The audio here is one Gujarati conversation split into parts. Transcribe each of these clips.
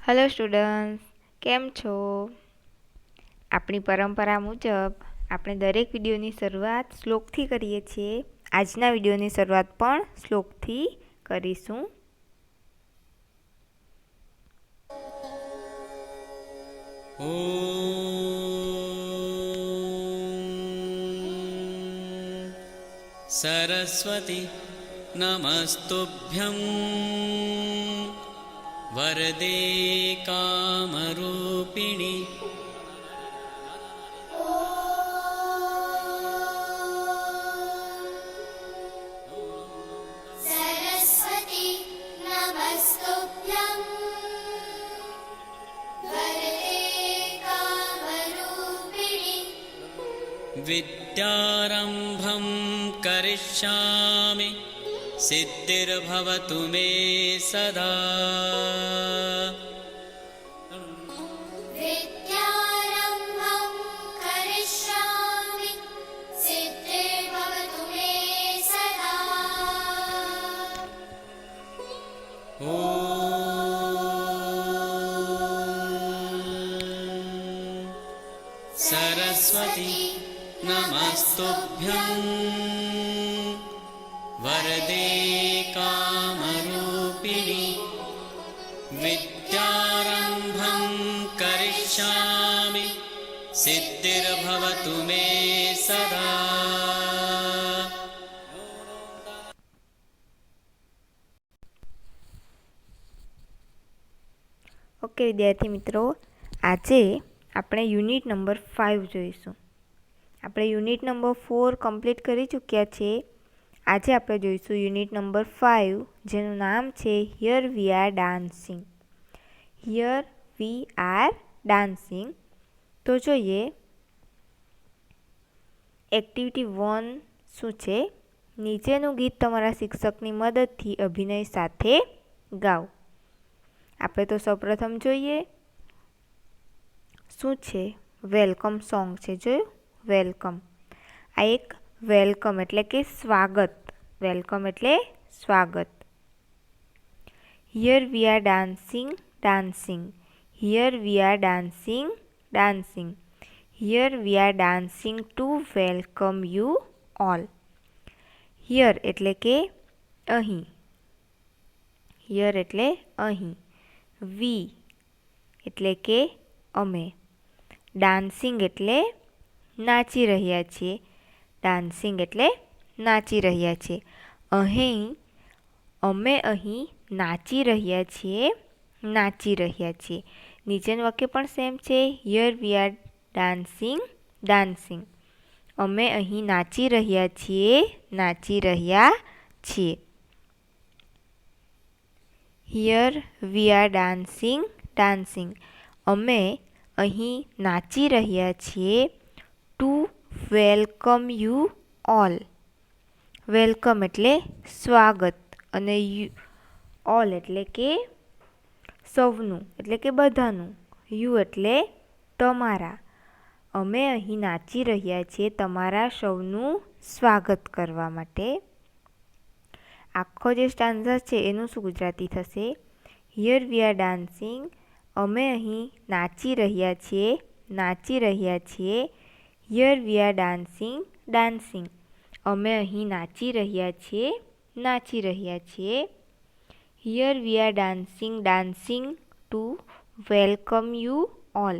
હેલો સ્ટુડન્ટ્સ, કેમ છો? આપણી પરંપરા મુજબ આપણે દરેક વિડીયોની શરૂઆત શ્લોકથી કરીએ છીએ. આજના વિડીયોની શરૂઆત પણ શ્લોકથી કરીશું. સરસ્વતી નમસ્તુભ્યં વરદે કામરૂપિણી સરસ્વતી નમસ્તુભ્યં વરદે કામરૂપિણી વિદ્યારંભં કરિષ્યામિ સિદ્ધિર્ભવતુ મે સદા. વિદ્યારંભં કરિષ્યામિ સિદ્ધિર્ભવતુ મે સદા. સરસ્વતી નમસ્તુભ્યં વરદે કામરૂપિણી વિદ્યારંભં કરિષ્યામિ સિદ્ધિર્ભવતુ મે સદા. ઓકે વિદ્યાર્થી મિત્રો, આજે આપણે યુનિટ નંબર 5 જોઈશું. આપણે યુનિટ નંબર 4 કમ્પ્લીટ કરી ચૂક્યા છીએ. આજે આપણે જોઈશું યુનિટ નંબર 5, જેનું નામ છે here we are dancing. Here we are dancing. તો જોઈએ એક્ટિવિટી 1 શું છે. નીચેનું ગીત તમારા શિક્ષકની મદદથી અભિનય સાથે ગાઓ. આપણે તો સૌપ્રથમ જોઈએ શું છે. વેલકમ સોંગ છે. જોયું? વેલકમ. આ એક વેલકમ એટલે કે સ્વાગત. વેલકમ એટલે સ્વાગત. Here we are dancing dancing. Here we are dancing dancing. Here we are dancing two welcome you all. Here એટલે કે અહીં. હિયર એટલે અહીં. વી એટલે કે અમે. ડાન્સિંગ એટલે નાચી રહ્યા છીએ. ડાન્સિંગ એટલે નાચી રહ્યા છીએ. અમે અહીં નાચી રહ્યા છીએ. નાચી રહ્યા છીએ. નીચેનું વાક્ય પણ સેમ છે. Here we are dancing dancing. અમે અહીં નાચી રહ્યા છીએ. નાચી રહ્યા છીએ. Here we are dancing dancing. અમે અહીં નાચી રહ્યા છીએ two welcome you all. Welcome એટલે સ્વાગત અને ઓલ એટલે કે સૌનું એટલે કે બધાનું. યુ એટલે તમારા. અમે અહીં નાચી રહ્યા છીએ તમારા સૌનું સ્વાગત કરવા માટે. આખો જે સ્ટાન્ઝા છે એનું શું ગુજરાતી થશે? Here we are dancing. અમે અહીં નાચી રહ્યા છીએ. નાચી રહ્યા છીએ. Here we are dancing dancing. અમે અહીં નાચી રહ્યા છીએ. નાચી રહ્યા છીએ. Here we are dancing dancing two welcome you all.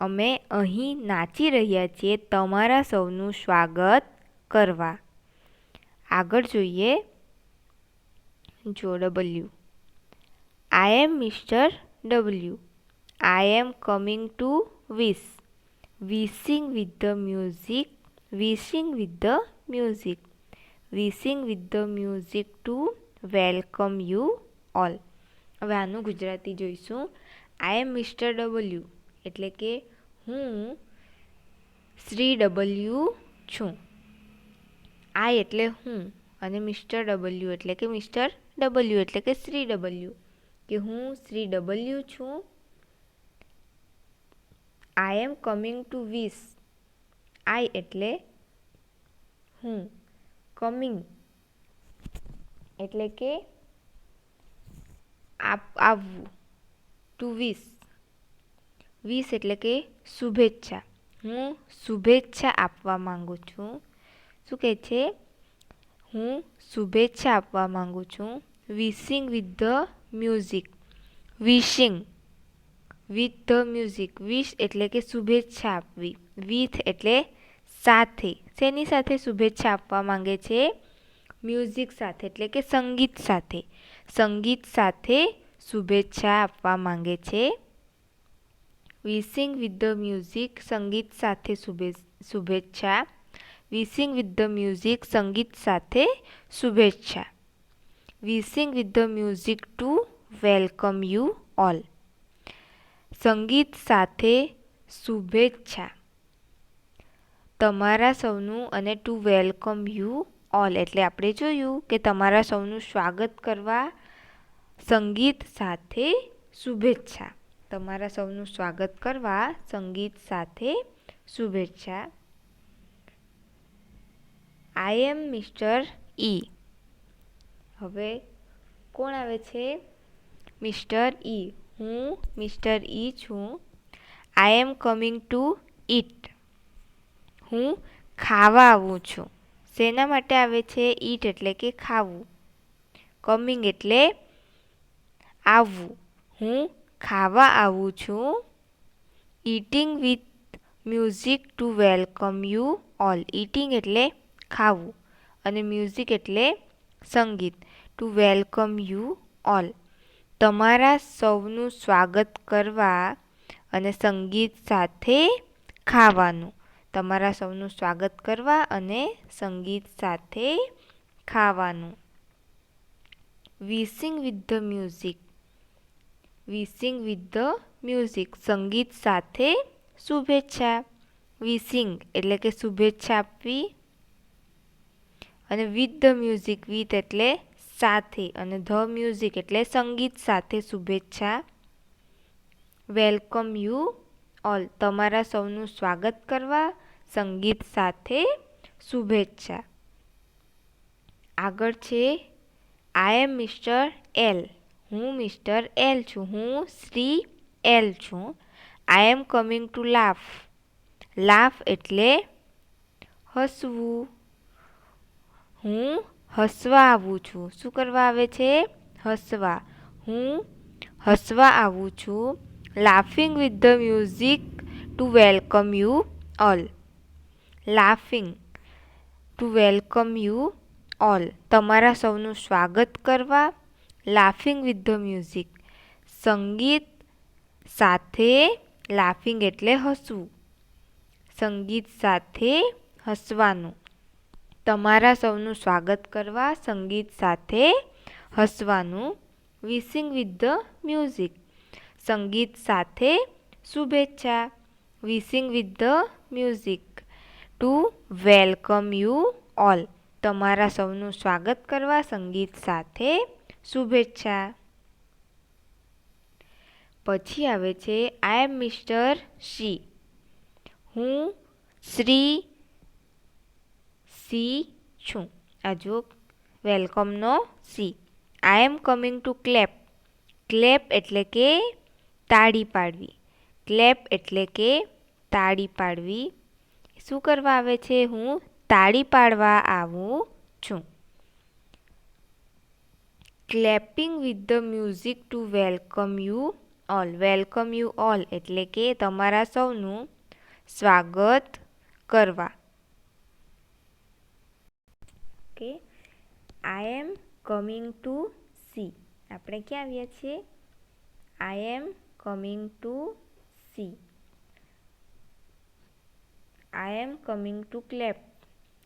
અમે અહીં નાચી રહ્યા છીએ તમારા સૌનું સ્વાગત કરવા. આગળ જોઈએ. જો W. I am Mister W. I am coming to wish. Wishing with the music. Wishing with the music. Wishing with the music to welcome you all. હવે આનું ગુજરાતી જોઈશું. આઈ એમ મિસ્ટર ડબલ્યુ એટલે કે હું શ્રી ડબલ્યુ છું. આઈ એટલે હું અને મિસ્ટર ડબલ્યુ એટલે કે મિસ્ટર ડબલ્યુ એટલે કે શ્રી ડબલ્યુ. કે હું શ્રી ડબલ્યુ છું. આઈ એમ કમિંગ ટુ વિશ. આઈ એટલે હું. કમિંગ એટલે કે આવવું. ટુ વિશ. વિશ એટલે કે શુભેચ્છા. હું શુભેચ્છા આપવા માંગુ છું. શું કહે છે? હું શુભેચ્છા આપવા માંગુ છું. Wishing with the music. Wishing with the music. Wish એટલે કે શુભેચ્છા આપવી. વિથ એટલે સાથે. શેની સાથે શુભેચ્છા આપવા માંગે છે? મ્યુઝિક સાથે એટલે કે સંગીત સાથે. સંગીત સાથે શુભેચ્છા આપવા માંગે છે. વિશિંગ વિથ ધ મ્યુઝિક સંગીત સાથે શુભેચ્છા. વિશિંગ વિથ ધ મ્યુઝિક સંગીત સાથે શુભેચ્છા. Wishing with the music to welcome you all. સંગીત સાથે શુભેચ્છા તમારા સૌનું અને ટુ વેલકમ યુ ઓલ એટલે આપણે જોયું કે તમારા સૌનું સ્વાગત કરવા સંગીત સાથે શુભેચ્છા. તમારા સૌનું સ્વાગત કરવા સંગીત સાથે શુભેચ્છા. આઈ એમ મિસ્ટર ઈ. હવે કોણ આવે છે? મિસ્ટર ઈ. હું મિસ્ટર ઈ છું. I am coming to eat. હું ખાવા આવું છું. શેના માટે આવે છે? ઈટ એટલે કે ખાવું. કમિંગ એટલે આવવું. હું ખાવા આવું છું. Eating with music to welcome you all. Eating એટલે ખાવું અને મ્યુઝિક એટલે સંગીત. ટુ વેલકમ યુ ઓલ તમારા સૌનું સ્વાગત કરવા અને સંગીત સાથે ખાવાનું. તમારા સૌનું સ્વાગત કરવા અને સંગીત સાથે ખાવાનું. Wishing with the music. Wishing with the music સંગીત સાથે શુભેચ્છા. વિશિંગ એટલે કે શુભેચ્છા આપવી અને વિથ ધ મ્યુઝિક વિથ એટલે સાથે અને ધ મ્યુઝિક એટલે સંગીત સાથે શુભેચ્છા. વેલકમ યુ ઓલ તમારા સૌનું સ્વાગત કરવા સંગીત સાથે શુભેચ્છા. આગળ છે આઈ એમ મિસ્ટર એલ. હું મિસ્ટર એલ છું. હું શ્રી એલ છું. I am coming to laugh. Laugh એટલે હસવું. હું હસવા આવું છું. શું કરવા આવે છે? હસવા. હું હસવા આવું છું. Laughing with the music to welcome you all. Laughing two welcome you all તમારા સૌનું સ્વાગત કરવા. લાફિંગ વિથ ધ મ્યુઝિક સંગીત સાથે. લાફિંગ એટલે હસવું. સંગીત સાથે હસવાનું. તમારા સૌનું સ્વાગત કરવા સંગીત સાથે હસવાનું. વિશિંગ વિથ ધ મ્યુઝિક સંગીત સાથે શુભેચ્છા. Wishing with the music to welcome you all તમારા સૌનું સ્વાગત કરવા સંગીત સાથે શુભેચ્છા. પછી આવે છે આઈ એમ મિસ્ટર સી. હું શ્રી સી છું. આ જો વેલકમનો C. I am coming to clap. Clap એટલે કે તાળી પાડવી. ક્લેપ એટલે કે તાળી પાડવી. શું કરવા આવે છે? હું તાળી પાડવા આવું છું. Clapping with the music to welcome you all. Welcome you all એટલે કે તમારા સૌનું સ્વાગત કરવા. Okay. I am coming to see. આપણે ક્યાં આવ્યા છીએ? I am coming to see. I am coming to clap.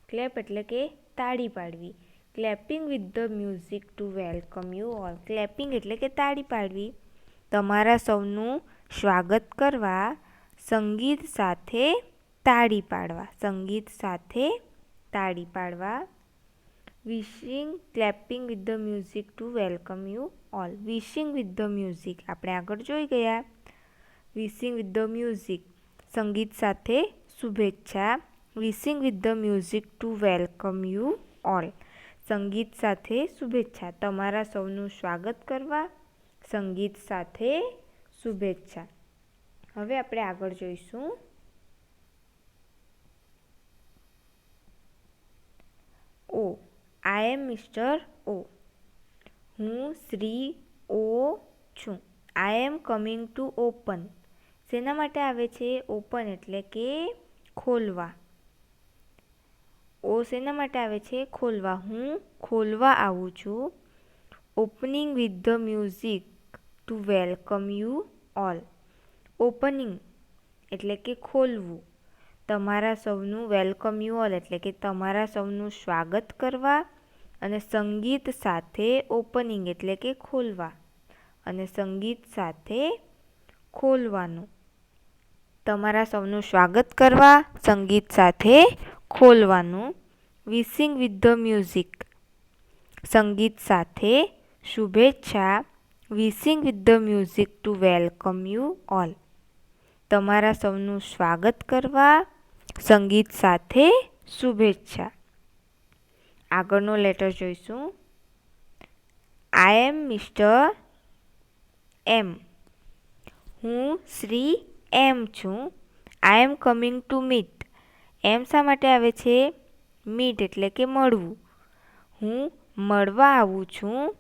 Clap એટલે કે તાળી પાડવી. Clapping with the music to welcome you all. Clapping એટલે કે તાળી પાડવી તમારા સૌનું સ્વાગત કરવા સંગીત સાથે તાળી પાડવા. સંગીત સાથે તાળી પાડવા. Wishing clapping with the music to welcome you all. Wishing with the music આપણે આગળ જોઈ ગયા. વિશિંગ વિથ ધ મ્યુઝિક સંગીત સાથે શુભેચ્છા. Wishing with the music to welcome you all સંગીત સાથે શુભેચ્છા તમારા સૌનું સ્વાગત કરવા સંગીત સાથે શુભેચ્છા. હવે આપણે આગળ જોઈશું. ઓ, આઈ એમ મિસ્ટર ઓ. હું શ્રી ઓ છું. I am coming to open. શેના માટે આવે છે? ઓપન એટલે કે ખોલવા. ઓ શેના માટે આવે છે? ખોલવા. હું ખોલવા આવું છું. Opening with the music to welcome you all. Opening એટલે કે ખોલવું. તમારા સૌનું વેલકમ યુ ઓલ એટલે કે તમારા સૌનું સ્વાગત કરવા. અને સંગીત સાથે ઓપનિંગ એટલે કે ખોલવા. અને સંગીત સાથે ખોલવાનું. તમારા સૌનું સ્વાગત કરવા, સંગીત સાથે ખોલવાનું. વિશિંગ વિથ ધ મ્યુઝિક, સંગીત સાથે શુભેચ્છા. Wishing with the music to welcome you all. તમારા સૌનું સ્વાગત કરવા, સંગીત સાથે શુભેચ્છા. આગળનો લેટર જોઈશું. આઈ એમ મિસ્ટર એમ. હું શ્રી એમ છું. I am coming to meet. એમ શા માટે આવે છે? મીટ એટલે કે મળવું. હું મળવા આવું છું.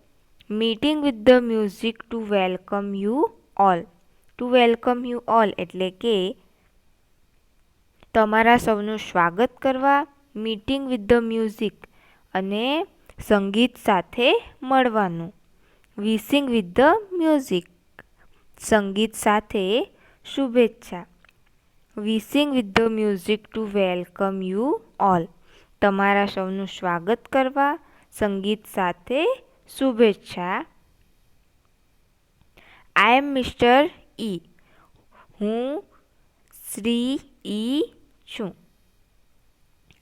Meeting with the music to welcome you all. Two welcome you all એટલે કે તમારા સૌનું સ્વાગત કરવા. મીટિંગ વિથ ધ મ્યુઝિક અને સંગીત સાથે મળવાનું. વિશિંગ વિથ ધ મ્યુઝિક, સંગીત સાથે શુભેચ્છા. Wishing with the music to welcome you all. તમારા સૌનું સ્વાગત કરવા, સંગીત સાથે શુભેચ્છા. આઈ એમ મિસ્ટર ઈ. હું શ્રી ઈ છું.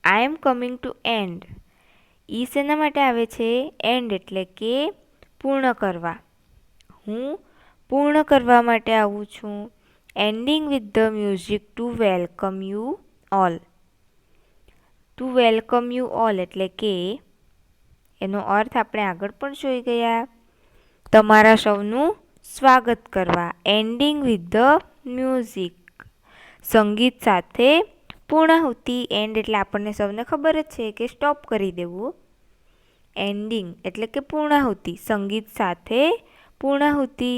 I am coming two and. ઈ શેના માટે આવે છે? એન્ડ એટલે કે પૂર્ણ કરવા. હું પૂર્ણ કરવા માટે આવું છું. Ending with the music to welcome you all. Two welcome you all એટલે કે એનો અર્થ આપણે આગળ પણ જોઈ ગયા. તમારા સૌનું સ્વાગત કરવા. એન્ડિંગ વિથ ધ મ્યુઝિક, સંગીત સાથે પૂર્ણાહુતિ. એન્ડ એટલે આપણને સૌને ખબર જ છે કે સ્ટોપ કરી દેવું. એન્ડિંગ એટલે કે પૂર્ણાહુતિ, સંગીત સાથે પૂર્ણાહુતિ.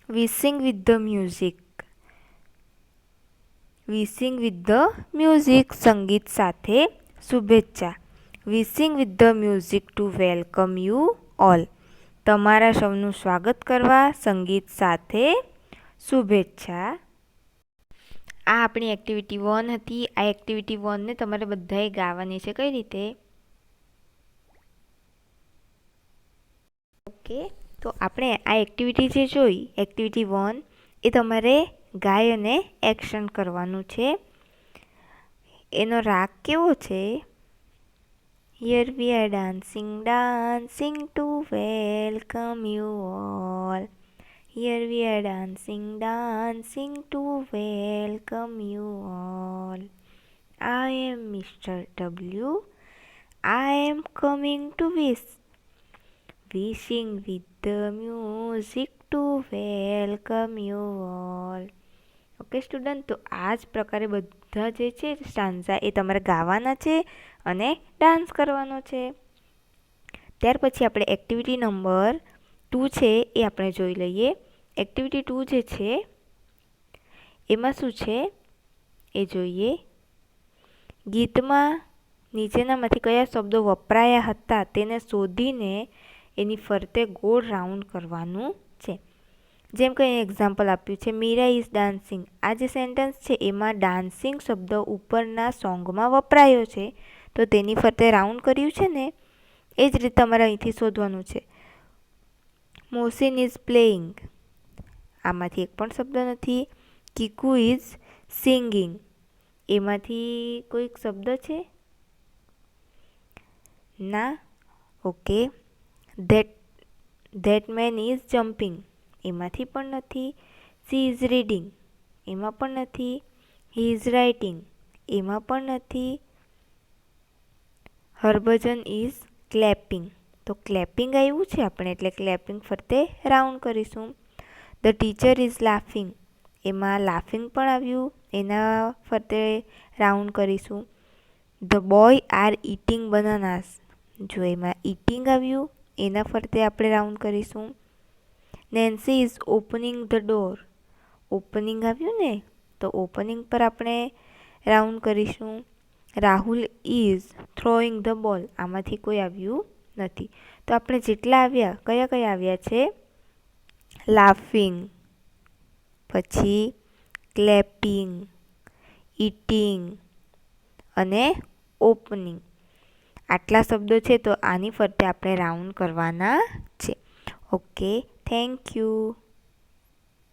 Wishing with the music. Wishing with the music, સંગીત સાથે શુભેચ્છા. Wishing with the music to welcome you all. તમારા સૌનું સ્વાગત કરવા, સંગીત સાથે શુભેચ્છા. આ આપણી એક્ટિવિટી 1 હતી. આ એક્ટિવિટી 1ને તમારે બધાએ ગાવાની છે. કઈ રીતે? ઓકે, તો આપણે આ એક્ટિવિટી જે જોઈ, એક્ટિવિટી 1, એ તમારે ગાય અને એક્શન કરવાનું છે. એનો રાગ કેવો છે? Here we are dancing, dancing to welcome you all. Here we are dancing, dancing to welcome you all. I am Mr. W. I am coming to wish. Wishing with the music to welcome you all. Okay student, તો આ જ પ્રકારે બધા જે છે સ્ટાન્ઝા એ તમારે ગાવાના છે અને ડાન્સ કરવાનો છે. ત્યાર પછી આપણે એક્ટિવિટી નંબર 2 છે એ આપણે જોઈ લઈએ. એક્ટિવિટી 2 જે છે એમાં શું છે એ જોઈએ. ગીતમાં નીચેનામાંથી કયા શબ્દો વપરાયા હતા તેને શોધીને એની ફરતે ગોળ રાઉન્ડ કરવાનું છે. જેમ કે એક્ઝામ્પલ આપ્યું છે, મીરા ઇઝ ડાન્સિંગ. આ જે સેન્ટેન્સ છે એમાં ડાન્સિંગ શબ્દ ઉપરના સોંગમાં વપરાયો છે, તો તેની ફરતે રાઉન્ડ કર્યું છે ને, એ જ રીતે તમારે અહીંથી શોધવાનું છે. Mohsin is playing. આમાંથી એક પણ શબ્દ નથી. Kiku is singing. એમાંથી કોઈક શબ્દ છે? ના. Okay. That main is jumping. એમાંથી પણ નથી. She is reading. એમાં પણ નથી. He is writing. એમાં પણ નથી. Harbhajan is clapping. તો ક્લેપિંગ આવ્યું છે આપણે, એટલે ક્લેપિંગ ફરતે રાઉન્ડ કરીશું. ધ ટીચર ઇઝ લાફિંગ, એમાં લાફિંગ પણ આવ્યું, એના ફરતે રાઉન્ડ કરીશું. ધ બોય આર ઇટિંગ બનાનાસ, જો એમાં ઇટિંગ આવ્યું, એના ફરતે આપણે રાઉન્ડ કરીશું. Nancy is opening the door, opening આવ્યું ને, તો ઓપનિંગ પર આપણે રાઉન્ડ કરીશું. Rahul is throwing the ball, આમાંથી કોઈ આવ્યું નથી. તો આપણે જેટલા આવ્યા, કયા કયા આવ્યા છે? લાફિંગ, પછી ક્લેપિંગ, ઇટિંગ અને ઓપનિંગ. આટલા શબ્દો છે, તો આની ફરતે આપણે રાઉન્ડ કરવાના છે. Okay, thank you.